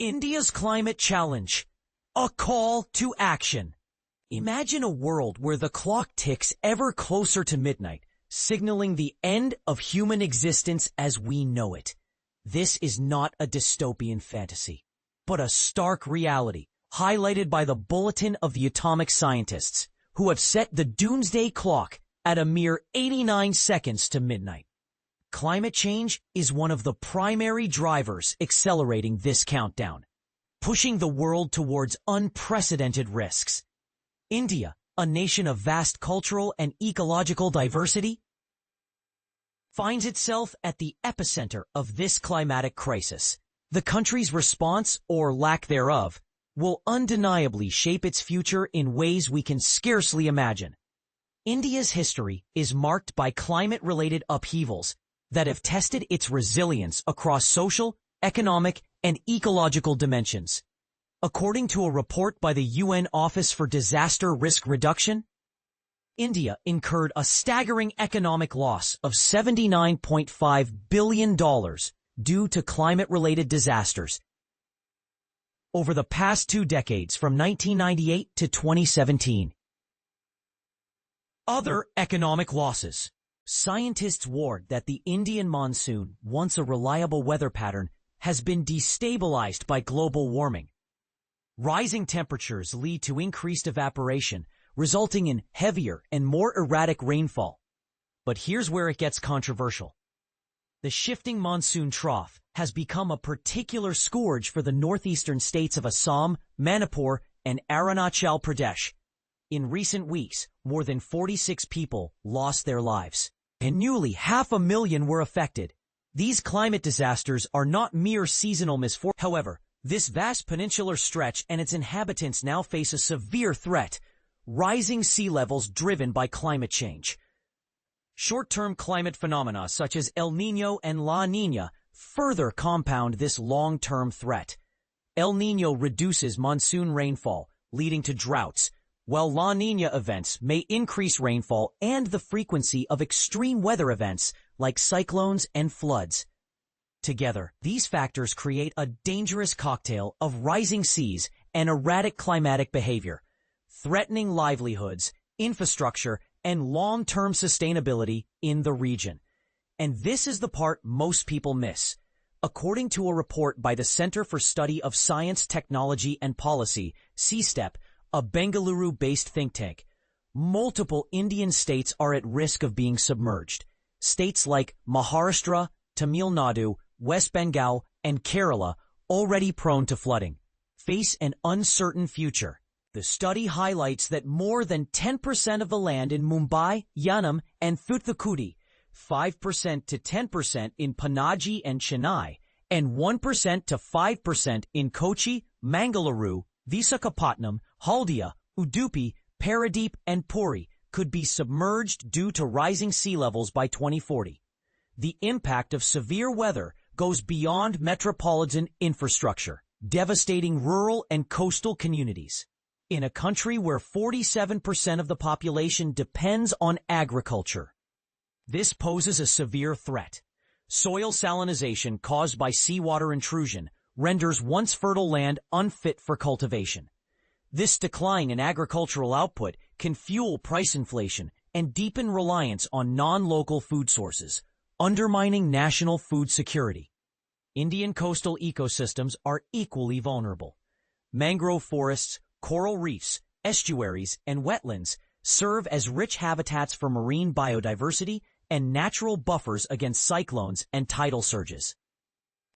India's climate challenge. A call to action. Imagine a world where the clock ticks ever closer to midnight, signaling the end of human existence as we know it. This is not a dystopian fantasy, but a stark reality, highlighted by the Bulletin of the Atomic Scientists, who have set the Doomsday clock at a mere 89 seconds to midnight. Climate change is one of the primary drivers accelerating this countdown, pushing the world towards unprecedented risks. India, a nation of vast cultural and ecological diversity, finds itself at the epicenter of this climatic crisis. The country's response, or lack thereof, will undeniably shape its future in ways we can scarcely imagine. India's history is marked by climate-related upheavals that have tested its resilience across social, economic, and ecological dimensions. According to a report by the UN Office for Disaster Risk Reduction, India incurred a staggering economic loss of $79.5 billion due to climate-related disasters over the past 2 decades from 1998 to 2017. Other economic losses. Scientists warned that the Indian monsoon, once a reliable weather pattern, has been destabilized by global warming. Rising temperatures lead to increased evaporation, resulting in heavier and more erratic rainfall. But here's where it gets controversial. The shifting monsoon trough has become a particular scourge for the northeastern states of Assam, Manipur, and Arunachal Pradesh. In recent weeks, more than 46 people lost their lives, and nearly 500,000 were affected. These climate disasters are not mere seasonal misfortune. However, this vast peninsular stretch and its inhabitants now face a severe threat: rising sea levels driven by climate change. Short-term climate phenomena such as El Niño and La Niña further compound this long-term threat. El Niño reduces monsoon rainfall, leading to droughts, while La Niña events may increase rainfall and the frequency of extreme weather events like cyclones and floods. Together, these factors create a dangerous cocktail of rising seas and erratic climatic behavior, threatening livelihoods, infrastructure, and long-term sustainability in the region. And this is the part most people miss. According to a report by the Center for Study of Science, Technology, and Policy, CSTEP, a Bengaluru-based think tank, multiple Indian states are at risk of being submerged. States like Maharashtra, Tamil Nadu, West Bengal, and Kerala, already prone to flooding, face an uncertain future. The study highlights that more than 10% of the land in Mumbai, Yanam, and Thoothukudi, 5% to 10% in Panaji and Chennai, and 1% to 5% in Kochi, Mangaluru, Visakhapatnam, Haldia, Udupi, Paradeep, and Puri could be submerged due to rising sea levels by 2040. The impact of severe weather goes beyond metropolitan infrastructure, devastating rural and coastal communities. In a country where 47% of the population depends on agriculture, this poses a severe threat. Soil salinization caused by seawater intrusion renders once fertile land unfit for cultivation. This decline in agricultural output can fuel price inflation and deepen reliance on non-local food sources, undermining national food security. Indian coastal ecosystems are equally vulnerable. Mangrove forests, coral reefs, estuaries, and wetlands serve as rich habitats for marine biodiversity and natural buffers against cyclones and tidal surges.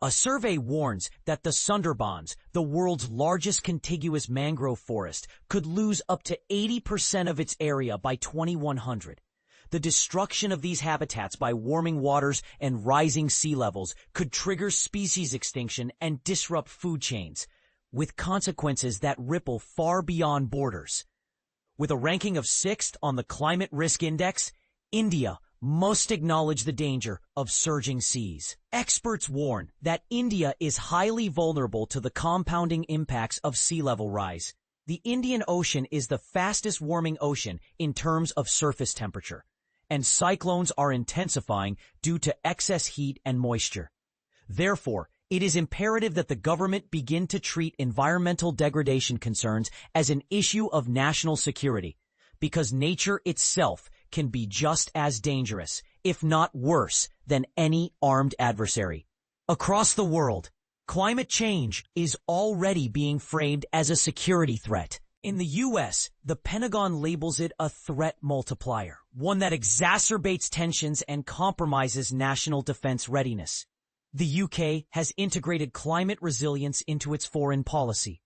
A survey warns that the Sundarbans, the world's largest contiguous mangrove forest, could lose up to 80% of its area by 2100. The destruction of these habitats by warming waters and rising sea levels could trigger species extinction and disrupt food chains, with consequences that ripple far beyond borders. With a ranking of 6th on the Climate Risk Index, India must acknowledge the danger of surging seas. Experts warn that India is highly vulnerable to the compounding impacts of sea level rise. The Indian Ocean is the fastest warming ocean in terms of surface temperature, and cyclones are intensifying due to excess heat and moisture. Therefore, It is imperative that the government begin to treat environmental degradation concerns as an issue of national security, because nature itself can be just as dangerous, if not worse, than any armed adversary. Across the world, climate change is already being framed as a security threat. In the U.S., the Pentagon labels it a threat multiplier, one that exacerbates tensions and compromises national defense readiness. The UK has integrated climate resilience into its foreign policy,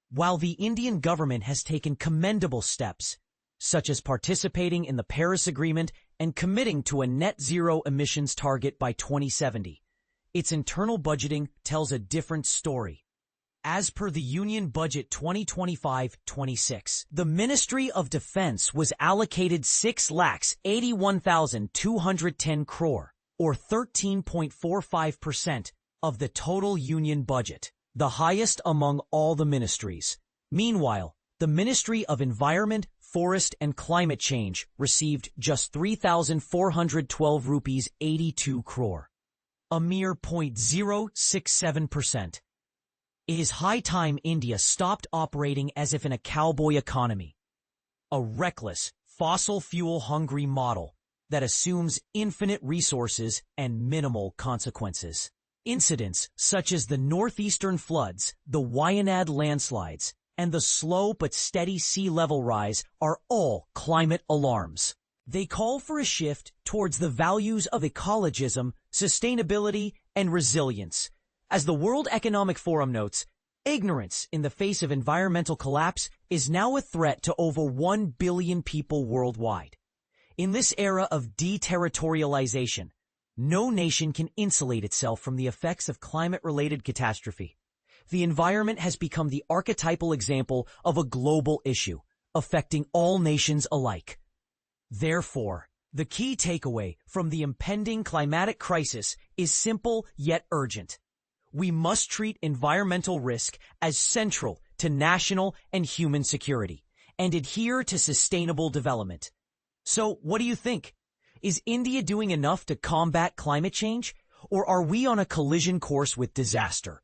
while the Indian government has taken commendable steps, such as participating in the Paris Agreement and committing to a net zero emissions target by 2070. Its internal budgeting tells a different story. As per the Union Budget 2025-26, the Ministry of Defense was allocated 6,81,210 crore, or 13.45% of the total Union budget, the highest among all the ministries. Meanwhile, the Ministry of Environment, Forest and Climate Change received just 3,412 rupees 82 crore, a mere 0.067%. It is high time India stopped operating as if in a cowboy economy, a reckless, fossil fuel-hungry model that assumes infinite resources and minimal consequences. Incidents such as the northeastern floods, the Wayanad landslides, and the slow but steady sea level rise are all climate alarms. They call for a shift towards the values of ecologism, sustainability, and resilience. As the World Economic Forum notes, ignorance in the face of environmental collapse is now a threat to over 1 billion people worldwide. In this era of deterritorialization, no nation can insulate itself from the effects of climate-related catastrophe. The environment has become the archetypal example of a global issue, affecting all nations alike. Therefore, the key takeaway from the impending climatic crisis is simple yet urgent. We must treat environmental risk as central to national and human security, and adhere to sustainable development. So, what do you think? Is India doing enough to combat climate change, or are we on a collision course with disaster?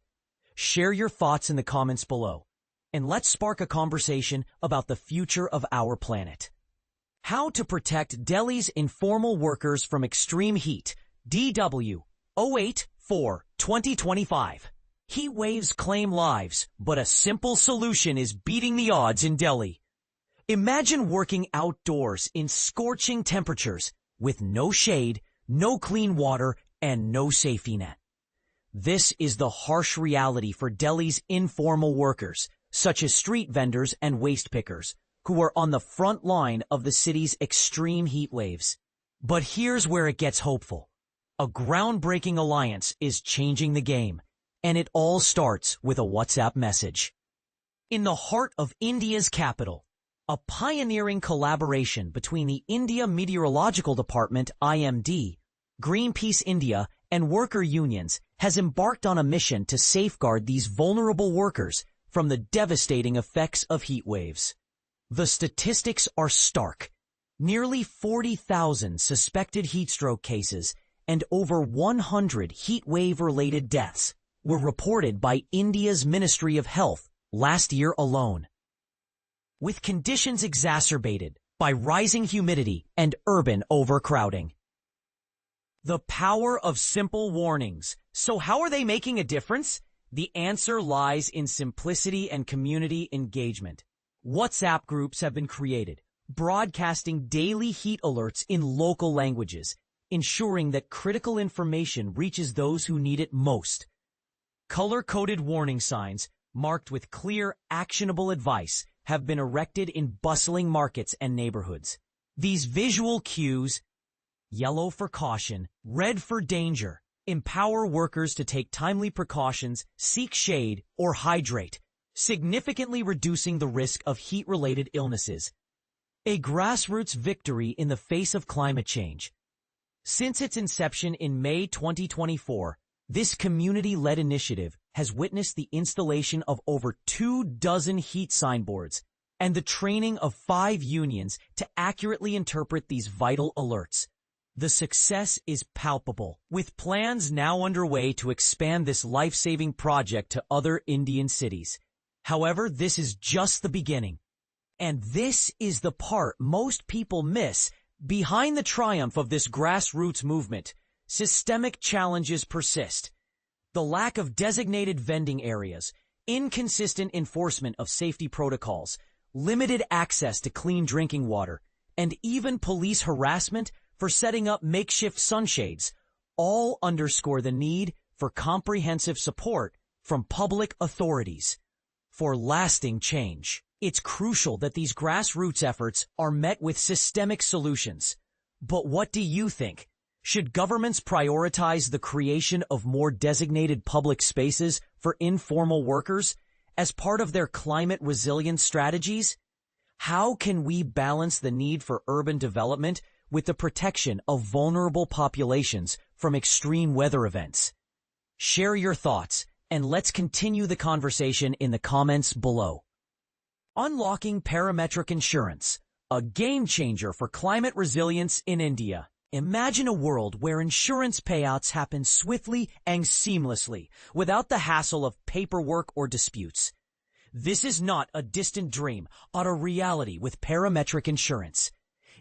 Share your thoughts in the comments below, and let's spark a conversation about the future of our planet. How to protect Delhi's informal workers from extreme heat, DW 08/4/2025. Heat waves claim lives, but a simple solution is beating the odds in Delhi. Imagine working outdoors in scorching temperatures with no shade, no clean water, and no safety net. This is the harsh reality for Delhi's informal workers, such as street vendors and waste pickers, who are on the front line of the city's extreme heat waves. But here's where it gets hopeful. A groundbreaking alliance is changing the game, and it all starts with a WhatsApp message. In the heart of India's capital, a pioneering collaboration between the India Meteorological Department (IMD), Greenpeace India, and worker unions has embarked on a mission to safeguard these vulnerable workers from the devastating effects of heat waves. The statistics are stark. Nearly 40,000 suspected heatstroke cases and over 100 heat wave-related deaths were reported by India's Ministry of Health last year alone. With conditions exacerbated by rising humidity and urban overcrowding. The power of simple warnings. So how are they making a difference? The answer lies in simplicity and community engagement. WhatsApp groups have been created, broadcasting daily heat alerts in local languages, ensuring that critical information reaches those who need it most. Color-coded warning signs, marked with clear, actionable advice, have been erected in bustling markets and neighborhoods. These visual cues, yellow for caution, red for danger, empower workers to take timely precautions, seek shade, or hydrate, significantly reducing the risk of heat-related illnesses. A grassroots victory in the face of climate change. Since its inception in May 2024, this community-led initiative has witnessed the installation of over 24 heat signboards and the training of 5 unions to accurately interpret these vital alerts. The success is palpable, with plans now underway to expand this life-saving project to other Indian cities. However, this is just the beginning. And this is the part most people miss. Behind the triumph of this grassroots movement, systemic challenges persist. The lack of designated vending areas, inconsistent enforcement of safety protocols, limited access to clean drinking water, and even police harassment for setting up makeshift sunshades all underscore the need for comprehensive support from public authorities. For lasting change, it's crucial that these grassroots efforts are met with systemic solutions. But what do you think? Should governments prioritize the creation of more designated public spaces for informal workers as part of their climate resilience strategies? How can we balance the need for urban development with the protection of vulnerable populations from extreme weather events? Share your thoughts, and let's continue the conversation in the comments below. Unlocking parametric insurance, a game changer for climate resilience in India. Imagine a world where insurance payouts happen swiftly and seamlessly, without the hassle of paperwork or disputes. This is not a distant dream, but a reality with parametric insurance.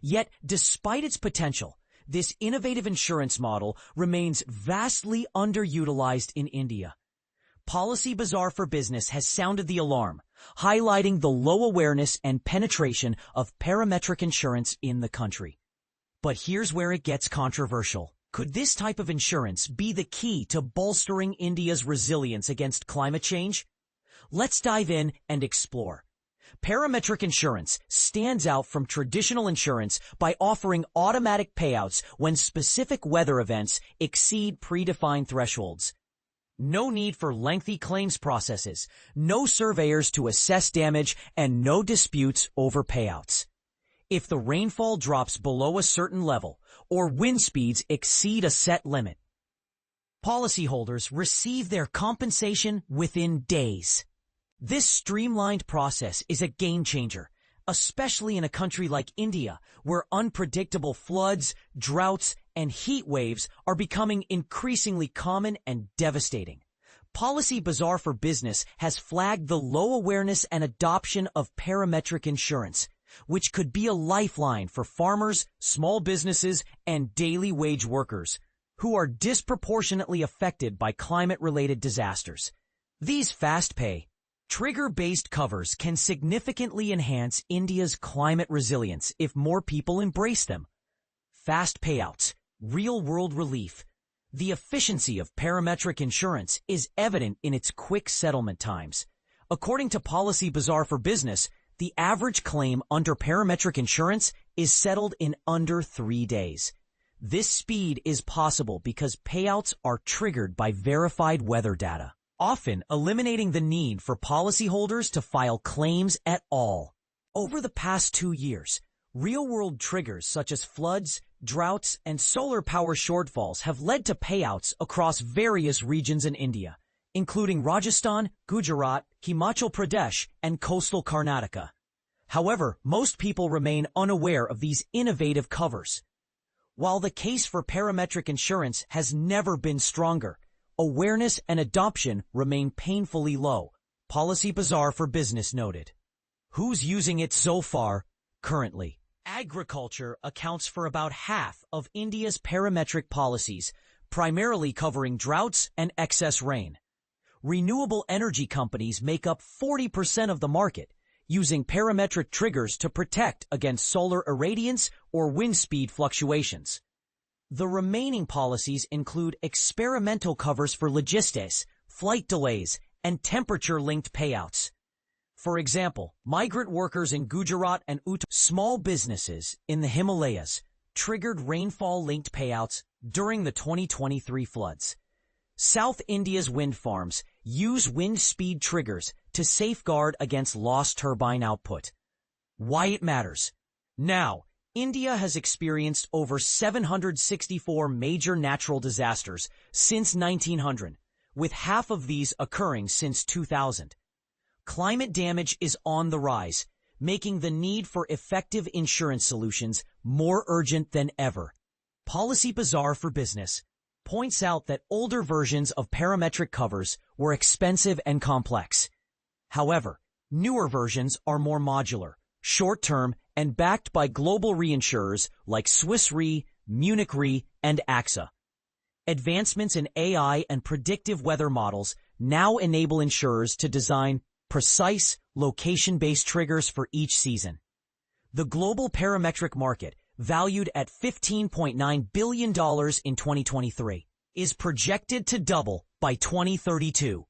Yet, despite its potential, this innovative insurance model remains vastly underutilized in India. Policy Bazaar for Business has sounded the alarm, highlighting the low awareness and penetration of parametric insurance in the country. But here's where it gets controversial. Could this type of insurance be the key to bolstering India's resilience against climate change? Let's dive in and explore. Parametric insurance stands out from traditional insurance by offering automatic payouts when specific weather events exceed predefined thresholds. No need for lengthy claims processes, no surveyors to assess damage, and no disputes over payouts. If the rainfall drops below a certain level or wind speeds exceed a set limit, policyholders receive their compensation within days. This streamlined process is a game changer, especially in a country like India, where unpredictable floods, droughts, and heat waves are becoming increasingly common and devastating. Policy Bazaar for Business has flagged the low awareness and adoption of parametric insurance, which could be a lifeline for farmers, small businesses, and daily wage workers who are disproportionately affected by climate-related disasters. These fast-pay, trigger-based covers can significantly enhance India's climate resilience if more people embrace them. Fast payouts, real-world relief. The efficiency of parametric insurance is evident in its quick settlement times. According to Policy Bazaar for Business, the average claim under parametric insurance is settled in under 3 days. This speed is possible because payouts are triggered by verified weather data, often eliminating the need for policyholders to file claims at all. Over the past 2 years, real-world triggers such as floods, droughts, and solar power shortfalls have led to payouts across various regions in India, including Rajasthan, Gujarat, Himachal Pradesh, and coastal Karnataka. However, most people remain unaware of these innovative covers. While the case for parametric insurance has never been stronger, awareness and adoption remain painfully low, Policy Bazaar for Business noted. Who's using it so far? Currently, agriculture accounts for about half of India's parametric policies, primarily covering droughts and excess rain. Renewable energy companies make up 40% of the market, using parametric triggers to protect against solar irradiance or wind speed fluctuations. The remaining policies include experimental covers for logistics, flight delays, and temperature-linked payouts. For example, migrant workers in Gujarat and Uttar small businesses in the Himalayas triggered rainfall-linked payouts during the 2023 floods. South India's wind farms use wind speed triggers to safeguard against lost turbine output. Why it matters. Now, India has experienced over 764 major natural disasters since 1900, with half of these occurring since 2000. Climate damage is on the rise, making the need for effective insurance solutions more urgent than ever. Policy Bazaar for Business points out that older versions of parametric covers were expensive and complex. However, newer versions are more modular, short-term, and backed by global reinsurers like Swiss Re, Munich Re, and AXA. Advancements in AI and predictive weather models now enable insurers to design precise, location-based triggers for each season. The global parametric market, valued at $15.9 billion in 2023, is projected to double by 2032.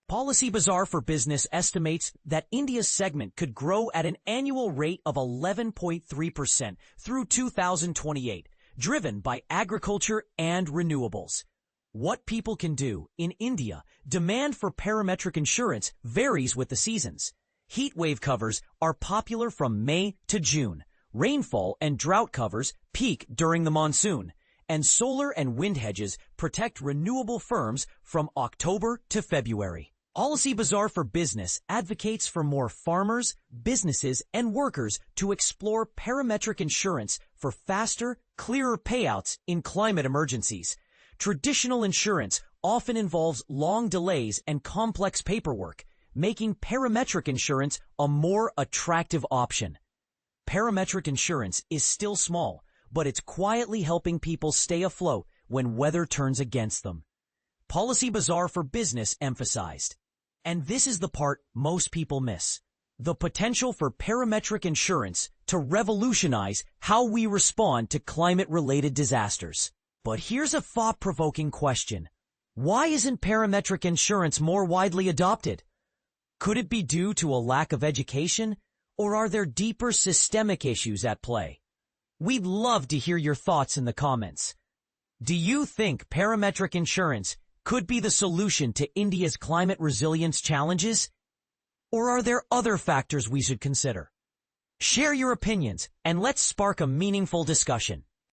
Policy Bazaar for Business estimates that India's segment could grow at an annual rate of 11.3% through 2028, driven by agriculture and renewables. What people can do in India, demand for parametric insurance varies with the seasons. Heat wave covers are popular from May to June. Rainfall and drought covers peak during the monsoon, and solar and wind hedges protect renewable firms from October to February. Policy Bazaar for Business advocates for more farmers, businesses, and workers to explore parametric insurance for faster, clearer payouts in climate emergencies. Traditional insurance often involves long delays and complex paperwork, making parametric insurance a more attractive option. Parametric insurance is still small, but it's quietly helping people stay afloat when weather turns against them. Policy Bazaar for Business emphasized, and this is the part most people miss, the potential for parametric insurance to revolutionize how we respond to climate-related disasters. But here's a thought-provoking question. Why isn't parametric insurance more widely adopted? Could it be due to a lack of education, or are there deeper systemic issues at play? We'd love to hear your thoughts in the comments. Do you think parametric insurance could be the solution to India's climate resilience challenges? Or are there other factors we should consider? Share your opinions and let's spark a meaningful discussion.